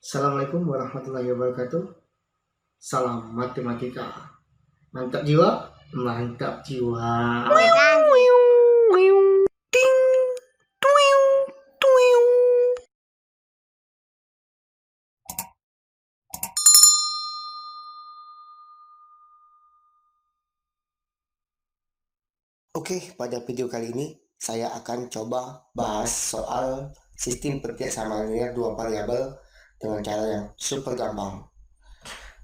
Assalamualaikum warahmatullahi wabarakatuh. Salam matematika. Mantap jiwa, mantap jiwa. Oke, pada video kali ini saya akan coba bahas soal sistem persamaan linear dua variabel dengan cara yang super gampang.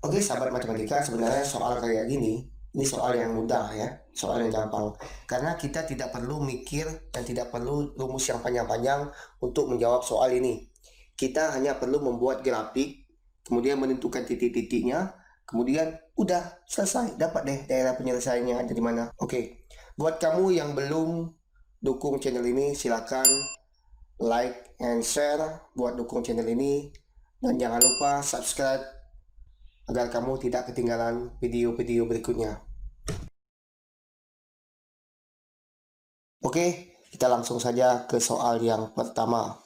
Oke, sahabat matematika, sebenarnya soal kayak gini, ini soal yang mudah ya, soal yang gampang. Karena kita tidak perlu mikir dan tidak perlu rumus yang panjang-panjang untuk menjawab soal ini. Kita hanya perlu membuat grafik, kemudian menentukan titik-titiknya, kemudian udah selesai, dapat deh daerah penyelesaiannya ada di mana. Oke, buat kamu yang belum dukung channel ini, silakan like and share buat dukung channel ini, dan jangan lupa subscribe agar kamu tidak ketinggalan video-video berikutnya. Oke, kita langsung saja ke soal yang pertama.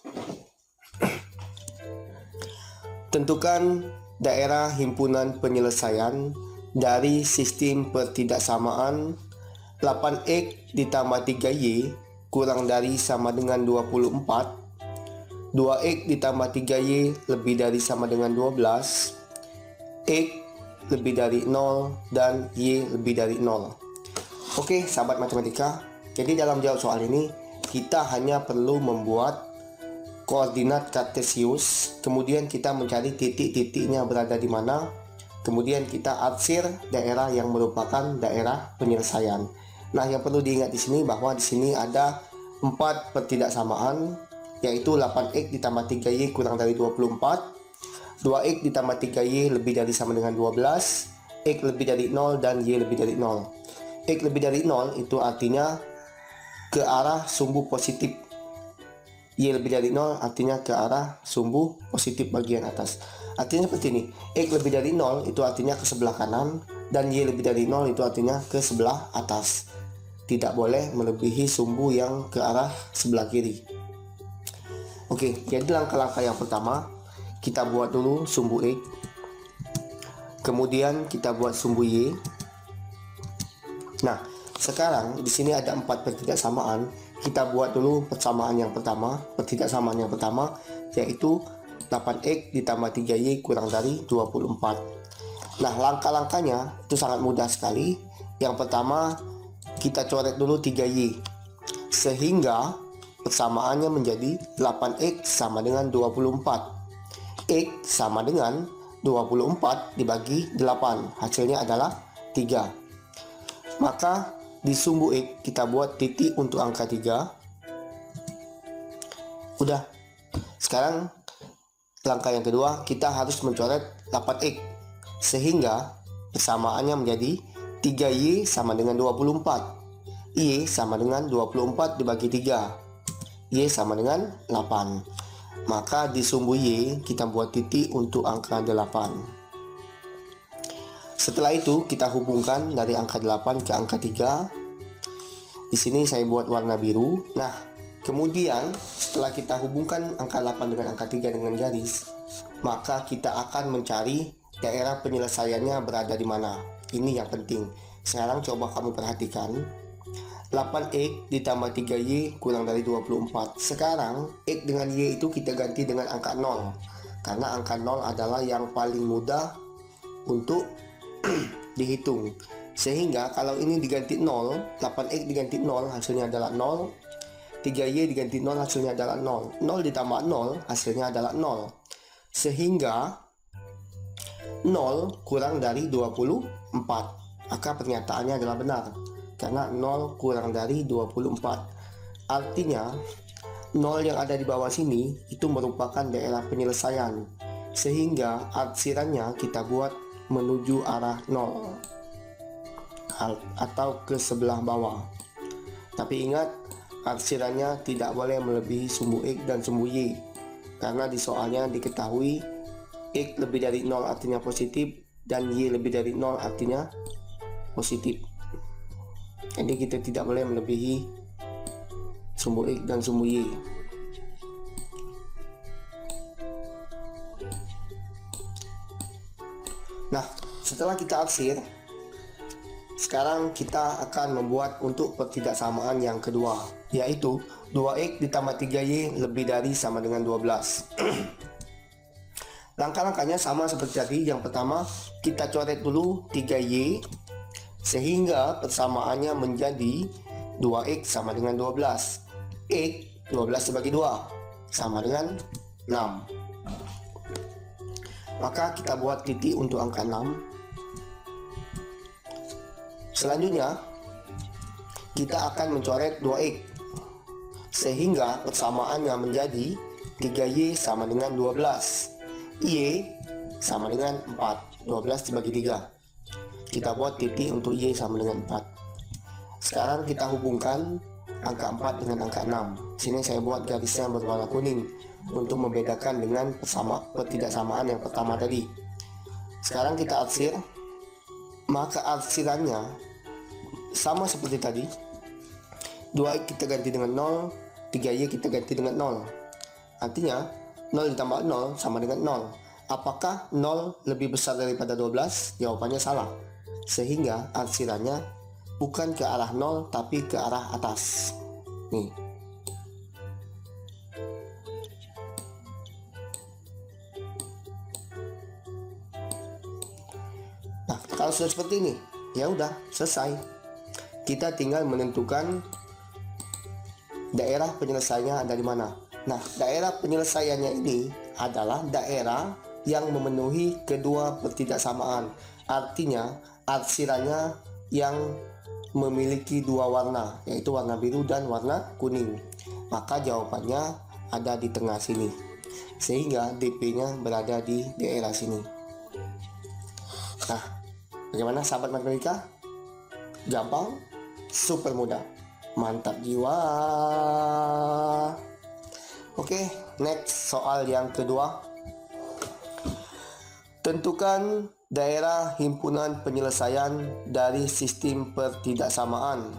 Tentukan daerah himpunan penyelesaian dari sistem pertidaksamaan 8x ditambah 3y kurang dari sama dengan 24, 2x ditambah 3y lebih dari sama dengan 12, x lebih dari 0, dan y lebih dari 0. Oke, sahabat matematika, jadi dalam jawab soal ini kita hanya perlu membuat koordinat kartesius, kemudian kita mencari titik-titiknya berada di mana, kemudian kita arsir daerah yang merupakan daerah penyelesaian. Nah, yang perlu diingat di sini bahwa di sini ada 4 pertidaksamaan, yaitu 8x ditambah 3y kurang dari 24, 2x ditambah 3y lebih dari sama dengan 12, x lebih dari 0, dan y lebih dari 0. X lebih dari 0 itu artinya ke arah sumbu positif, y lebih dari 0 artinya ke arah sumbu positif bagian atas. Artinya seperti ini, x lebih dari 0 itu artinya ke sebelah kanan, dan y lebih dari 0 itu artinya ke sebelah atas. Tidak boleh melebihi sumbu yang ke arah sebelah kiri. Oke, jadi langkah-langkah yang pertama, kita buat dulu sumbu x, kemudian kita buat sumbu y. Nah, sekarang di sini ada 4 pertidaksamaan. Kita buat dulu persamaan yang pertama, pertidaksamaan yang pertama, yaitu 8x ditambah 3y kurang dari 24. Nah, langkah-langkahnya itu sangat mudah sekali. Yang pertama, kita coret dulu 3y, sehingga persamaannya menjadi 8x sama dengan 24. X sama dengan 24 dibagi 8, hasilnya adalah 3. Maka di sumbu x kita buat titik untuk angka 3. Udah. Sekarang langkah yang kedua, kita harus mencoret 8x, sehingga persamaannya menjadi 3y sama dengan 24. Y sama dengan 24 dibagi 3. Y sama dengan 8. Maka di sumbu y kita buat titik untuk angka 8. Setelah itu kita hubungkan dari angka 8 ke angka 3. Di sini saya buat warna biru. Nah, kemudian setelah kita hubungkan angka 8 dengan angka 3 dengan garis, maka kita akan mencari daerah penyelesaiannya berada di mana. Ini yang penting. Sekarang coba kamu perhatikan. 8x ditambah 3y kurang dari 24. Sekarang x dengan y itu kita ganti dengan angka 0, karena angka 0 adalah yang paling mudah untuk dihitung. Sehingga kalau ini diganti 0, 8x diganti 0 hasilnya adalah 0, 3y diganti 0 hasilnya adalah 0, 0 ditambah 0 hasilnya adalah 0. Sehingga 0 kurang dari 24, maka pernyataannya adalah benar, karena 0 kurang dari 24. Artinya 0 yang ada di bawah sini itu merupakan daerah penyelesaian, sehingga arsirannya kita buat menuju arah 0 atau ke sebelah bawah. Tapi ingat, arsirannya tidak boleh melebihi sumbu x dan sumbu y, karena di soalnya diketahui x lebih dari 0 artinya positif, dan y lebih dari 0 artinya positif. Jadi kita tidak boleh melebihi sumbu x dan sumbu y. Nah, setelah kita arsir, sekarang kita akan membuat untuk pertidaksamaan yang kedua, yaitu 2x ditambah 3y lebih dari sama dengan 12. Langkah-langkahnya sama seperti tadi. Yang pertama, kita coret dulu 3y sehingga persamaannya menjadi 2x sama dengan 12. X 12 dibagi 2 sama dengan 6. Maka kita buat titik untuk angka 6. Selanjutnya, kita akan mencoret 2x sehingga persamaannya menjadi 3y sama dengan 12. Y sama dengan 4. 12 dibagi 3. Kita buat titik untuk y sama dengan 4. Sekarang kita hubungkan angka 4 dengan angka 6. Sini saya buat garisnya berwarna kuning untuk membedakan dengan pertidaksamaan yang pertama tadi. Sekarang kita arsir. Maka arsirannya sama seperti tadi. 2x kita ganti dengan 0, 3y kita ganti dengan 0. Artinya 0 ditambah 0 sama dengan 0. Apakah 0 lebih besar daripada 12? Jawabannya salah. Sehingga arsirannya bukan ke arah 0 tapi ke arah atas. Nih. Nah, kalau sudah seperti ini, ya udah selesai. Kita tinggal menentukan daerah penyelesaiannya ada di mana. Nah, daerah penyelesaiannya ini adalah daerah yang memenuhi kedua pertidaksamaan. Artinya, arsirannya yang memiliki dua warna, yaitu warna biru dan warna kuning. Maka jawabannya ada di tengah sini. Sehingga DP-nya berada di daerah sini. Nah, bagaimana sahabat matematika? Gampang, super mudah. Mantap jiwa. Oke, next soal yang kedua. Tentukan daerah himpunan penyelesaian dari sistem pertidaksamaan.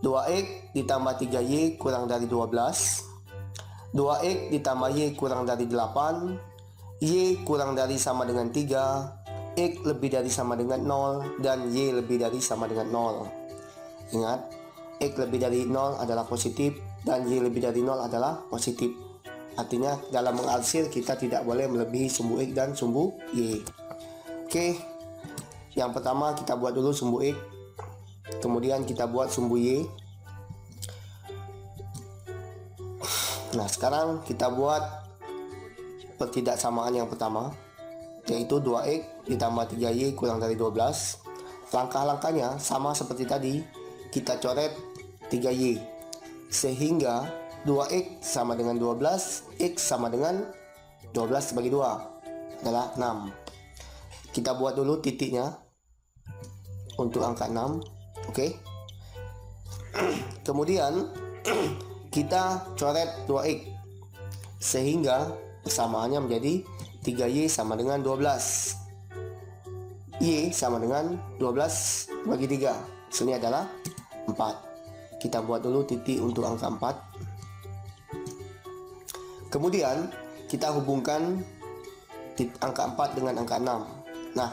2x ditambah 3y kurang dari 12. 2x ditambah y kurang dari 8. Y kurang dari sama dengan 3. X lebih dari sama dengan 0. Dan y lebih dari sama dengan 0. Ingat, X lebih dari 0 adalah positif dan Y lebih dari 0 adalah positif. Artinya dalam mengarsir kita tidak boleh melebihi sumbu X dan sumbu Y. Oke, yang pertama kita buat dulu sumbu X, kemudian kita buat sumbu Y. Nah, sekarang kita buat pertidaksamaan yang pertama, yaitu 2x ditambah 3y kurang dari 12. Langkah-langkahnya sama seperti tadi. Kita coret 3y sehingga 2x sama dengan 12, x sama dengan 12 dibagi 2 adalah 6. Kita buat dulu titiknya untuk angka 6. Oke. Kemudian kita coret 2x sehingga persamaannya menjadi 3y sama dengan 12. Y sama dengan 12 bagi 3. Sini adalah 4. Kita buat dulu titik untuk angka 4. Kemudian kita hubungkan angka 4 dengan angka 6. Nah,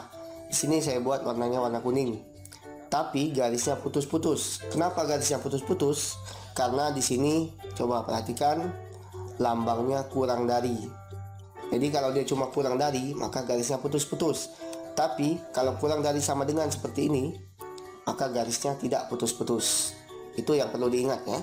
di sini saya buat warnanya warna kuning. Tapi garisnya putus-putus. Kenapa garisnya putus-putus? Karena di sini coba perhatikan lambangnya kurang dari. Jadi kalau dia cuma kurang dari, maka garisnya putus-putus. Tapi kalau kurang dari sama dengan seperti ini, maka garisnya tidak putus-putus. Itu yang perlu diingat ya.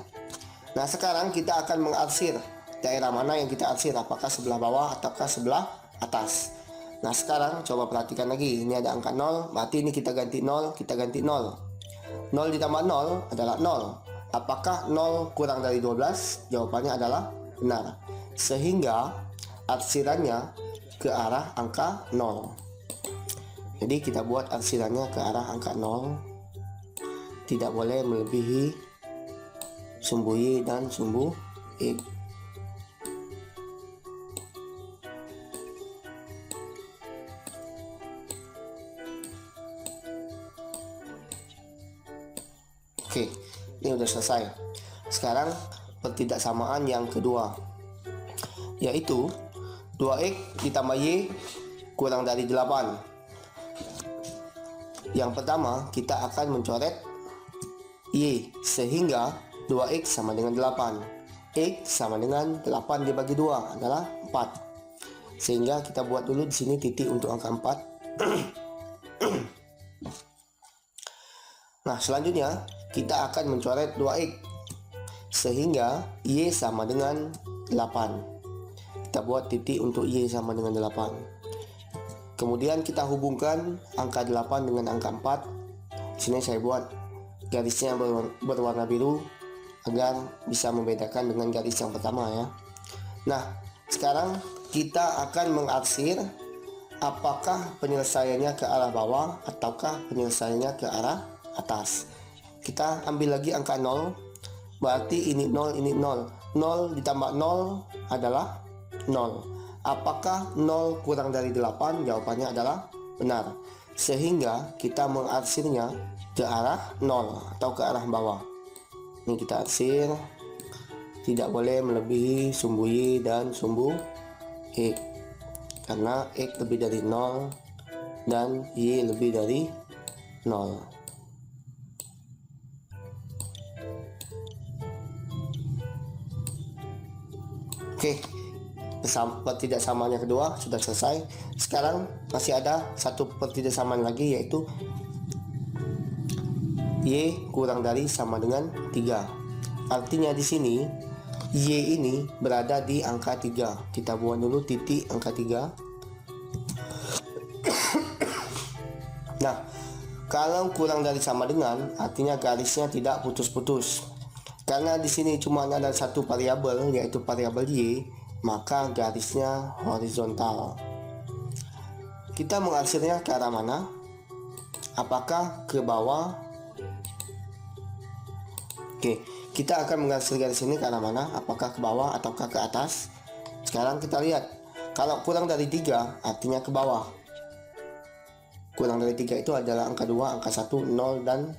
Nah, sekarang kita akan mengarsir. Daerah mana yang kita arsir? Apakah sebelah bawah ataukah sebelah atas? Nah, sekarang coba perhatikan lagi. Ini ada angka 0, berarti ini kita ganti 0, kita ganti 0. 0 ditambah 0 adalah 0. Apakah 0 kurang dari 12? Jawabannya adalah benar. Sehingga arsirannya ke arah angka 0. Jadi kita buat arsirannya ke arah angka 0. Tidak boleh melebihi sumbu Y dan sumbu X. Oke, ini udah selesai. Sekarang pertidaksamaan yang kedua, yaitu 2x ditambah y kurang dari 8. Yang pertama, kita akan mencoret Y, sehingga 2X sama dengan 8. X sama dengan 8 dibagi 2 adalah 4. Sehingga kita buat dulu di sini titik untuk angka 4. Nah, selanjutnya kita akan mencoret 2X, sehingga Y sama dengan 8. Kita buat titik untuk Y sama dengan 8. Kemudian kita hubungkan angka 8 dengan angka 4. Sini saya buat garisnya berwarna biru agar bisa membedakan dengan garis yang pertama ya. Nah, sekarang kita akan mengarsir apakah penyelesaiannya ke arah bawah ataukah penyelesaiannya ke arah atas. Kita ambil lagi angka 0, berarti ini 0, ini 0. 0 ditambah 0 adalah 0. Apakah 0 kurang dari 8? Jawabannya adalah benar. Sehingga kita mengarsirnya ke arah 0 atau ke arah bawah. Ini kita arsir, tidak boleh melebihi sumbu Y dan sumbu X, karena X lebih dari 0 dan Y lebih dari 0. Oke, pertidaksamaan yang kedua sudah selesai. Sekarang masih ada satu pertidaksamaan lagi, yaitu Y kurang dari sama dengan 3. Artinya di sini Y ini berada di angka 3. Kita buat dulu titik angka 3. Nah, kalau kurang dari sama dengan, artinya garisnya tidak putus-putus. Karena di sini cuma ada satu variabel, yaitu variabel Y, maka garisnya horizontal. Kita mengarsirnya ke arah mana? Apakah ke bawah? Oke, kita akan mengarsir garis ini ke arah mana? Apakah ke bawah ataukah ke atas? Sekarang kita lihat, kalau kurang dari 3 artinya ke bawah. Kurang dari 3 itu adalah angka 2, angka 1, 0 dan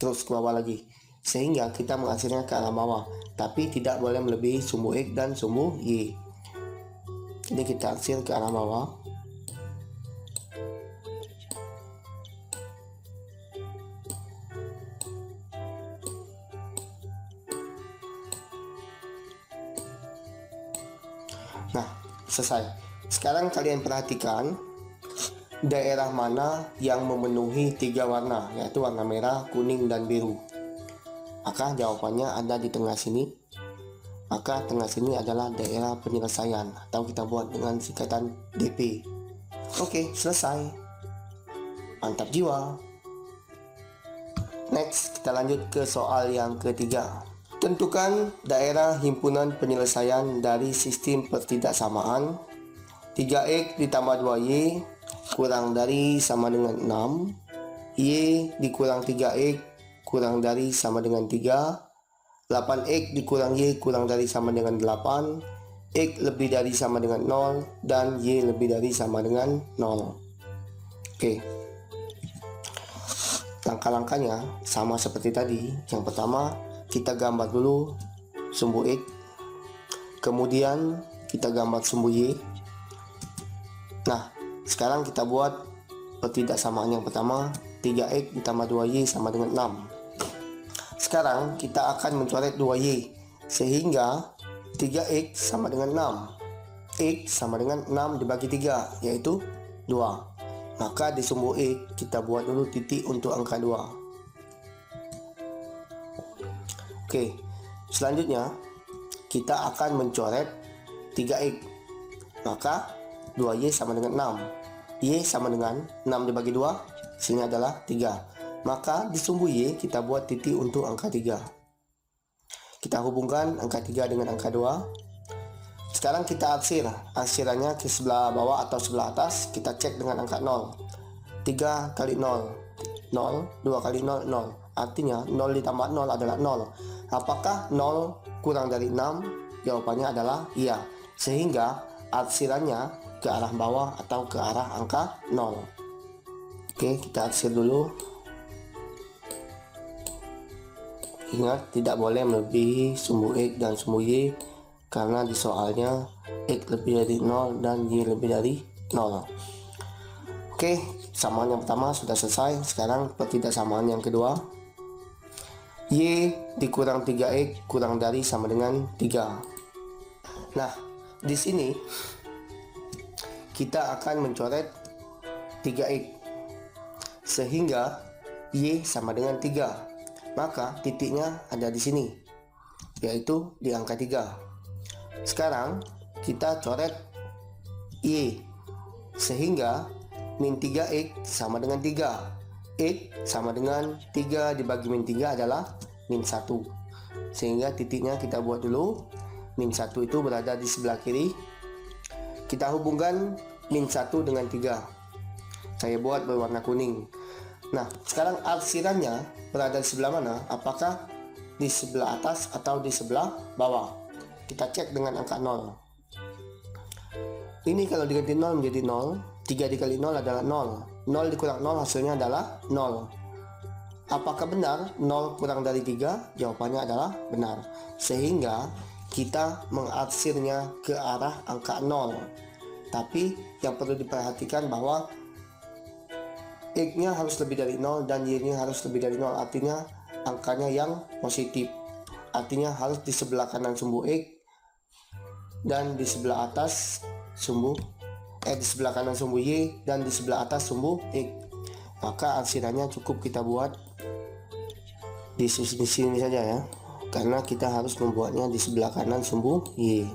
terus ke bawah lagi. Sehingga kita mengarsirnya ke arah bawah, tapi tidak boleh melebihi sumbu X dan sumbu Y. Jadi kita arsir ke arah bawah. Nah, selesai. Sekarang kalian perhatikan daerah mana yang memenuhi 3 warna, yaitu warna merah, kuning, dan biru. Maka jawabannya ada di tengah sini. Maka tengah sini adalah daerah penyelesaian, atau kita buat dengan singkatan DP. Oke, selesai. Mantap jiwa. Next, kita lanjut ke soal yang ketiga. Tentukan daerah himpunan penyelesaian dari sistem pertidaksamaan 3X ditambah 2Y kurang dari sama dengan 6, Y dikurang 3X kurang dari sama dengan 3, 8X dikurang Y kurang dari sama dengan 8, X lebih dari sama dengan 0, dan Y lebih dari sama dengan 0. Oke, langkah-langkahnya sama seperti tadi. Yang pertama, kita gambar dulu sumbu X, kemudian kita gambar sumbu Y. Nah, sekarang kita buat pertidaksamaan yang pertama, 3X ditambah 2Y sama dengan 6. Sekarang kita akan mencoret 2Y, sehingga 3X sama dengan 6. X sama dengan 6 dibagi 3, yaitu 2. Maka di sumbu X kita buat dulu titik untuk angka 2. Oke, selanjutnya kita akan mencoret 3X. Maka 2Y sama dengan 6. Y sama dengan 6 dibagi 2, sini adalah 3. Maka di sumbu Y kita buat titik untuk angka 3. Kita hubungkan angka 3 dengan angka 2. Sekarang kita arsir. Arsirannya ke sebelah bawah atau sebelah atas. Kita cek dengan angka 0. 3 kali 0, 0. 2 kali 0, 0. Artinya 0 ditambah 0 adalah 0. Apakah 0 kurang dari 6? Jawabannya adalah iya. Sehingga arsirannya ke arah bawah atau ke arah angka 0. Oke, kita arsir dulu. Ingat, tidak boleh melebihi sumbu X dan sumbu Y, karena di soalnya X lebih dari 0 dan Y lebih dari 0. Oke, samaan yang pertama sudah selesai. Sekarang pertidaksamaan yang kedua. Y dikurang 3X kurang dari sama dengan 3. Nah, di sini kita akan mencoret 3X sehingga Y sama dengan 3. Maka titiknya ada di sini, yaitu di angka 3. Sekarang kita coret Y sehingga min 3X sama dengan 3. X sama dengan 3 dibagi min 3 adalah min 1. Sehingga titiknya kita buat dulu. Min 1 itu berada di sebelah kiri. Kita hubungkan min 1 dengan 3. Saya buat berwarna kuning. Nah, sekarang arsirannya berada di sebelah mana? Apakah di sebelah atas atau di sebelah bawah? Kita cek dengan angka 0. Ini kalau diganti 0 menjadi 0. 3 dikali 0 adalah 0. 0 dikurang 0 hasilnya adalah 0. Apakah benar 0 kurang dari 3? Jawabannya adalah benar. Sehingga kita mengarsirnya ke arah angka 0. Tapi yang perlu diperhatikan bahwa X-nya harus lebih dari 0 dan Y-nya harus lebih dari 0. Artinya angkanya yang positif. Artinya harus di sebelah kanan sumbu X dan di sebelah atas sumbu di sebelah kanan sumbu Y dan di sebelah atas sumbu X. Maka arsirannya cukup kita buat di sini saja ya, karena kita harus membuatnya di sebelah kanan sumbu Y.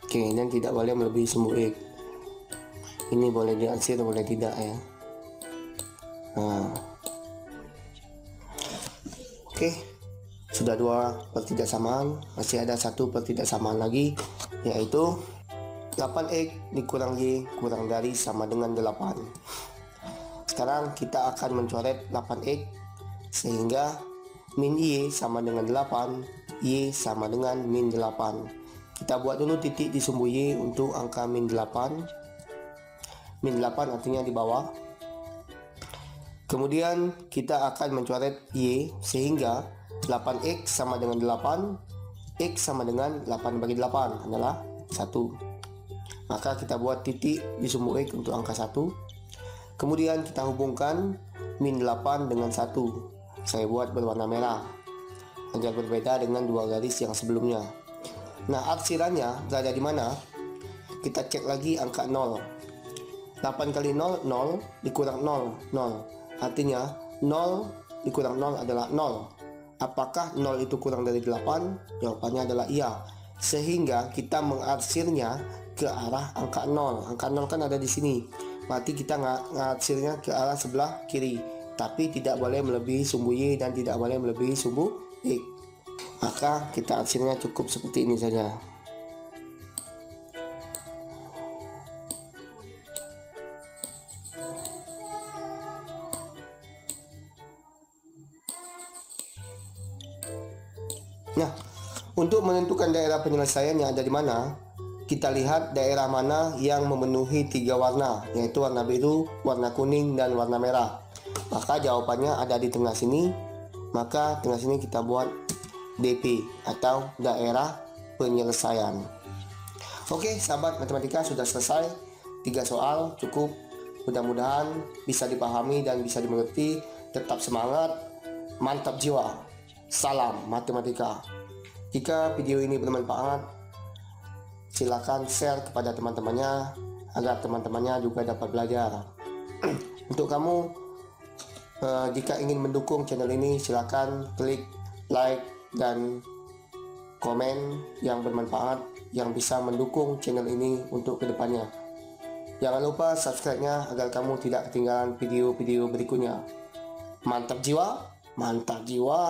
Oke, dan tidak boleh melebihi sumbu X. Ini boleh diarsir, boleh tidak ya. Nah, oke, sudah 2 pertidaksamaan. Masih ada 1 pertidaksamaan lagi, yaitu 8X dikurang Y kurang dari sama dengan 8. Sekarang kita akan mencoret 8X sehingga min Y sama dengan 8, Y sama dengan min 8. Kita buat dulu titik di sumbu Y untuk angka min 8. Min 8 artinya di bawah. Kemudian kita akan mencoret Y sehingga 8X sama dengan 8. X sama dengan 8 bagi 8 adalah 1. Maka kita buat titik di sumbu X untuk angka 1. Kemudian kita hubungkan min 8 dengan 1. Saya buat berwarna merah agar berbeda dengan 2 garis yang sebelumnya. Nah, arsirannya berada di mana? Kita cek lagi angka 0. 8 kali 0, 0 dikurang 0, 0. Artinya 0 dikurang 0 adalah 0. Apakah 0 itu kurang dari 8? Jawabannya adalah iya. Sehingga kita mengarsirnya ke arah angka 0. Angka 0 kan ada di sini. Berarti kita ngarsirnya ke arah sebelah kiri. Tapi tidak boleh melebihi sumbu Y dan tidak boleh melebihi sumbu X. Maka kita arsirnya cukup seperti ini saja. Nah, untuk menentukan daerah penyelesaian yang ada di mana, kita lihat daerah mana yang memenuhi 3 warna, yaitu warna biru, warna kuning, dan warna merah. Maka jawabannya ada di tengah sini. Maka tengah sini kita buat DP atau daerah penyelesaian. Oke, sahabat matematika, sudah selesai 3 soal, cukup. Mudah-mudahan bisa dipahami dan bisa dimengerti. Tetap semangat, mantap jiwa. Salam matematika. Jika video ini bermanfaat, silakan share kepada teman-temannya agar teman-temannya juga dapat belajar. Untuk kamu, jika ingin mendukung channel ini, silakan klik like dan komen yang bermanfaat yang bisa mendukung channel ini untuk kedepannya. Jangan lupa subscribe-nya agar kamu tidak ketinggalan video-video berikutnya. Mantap jiwa, mantap jiwa.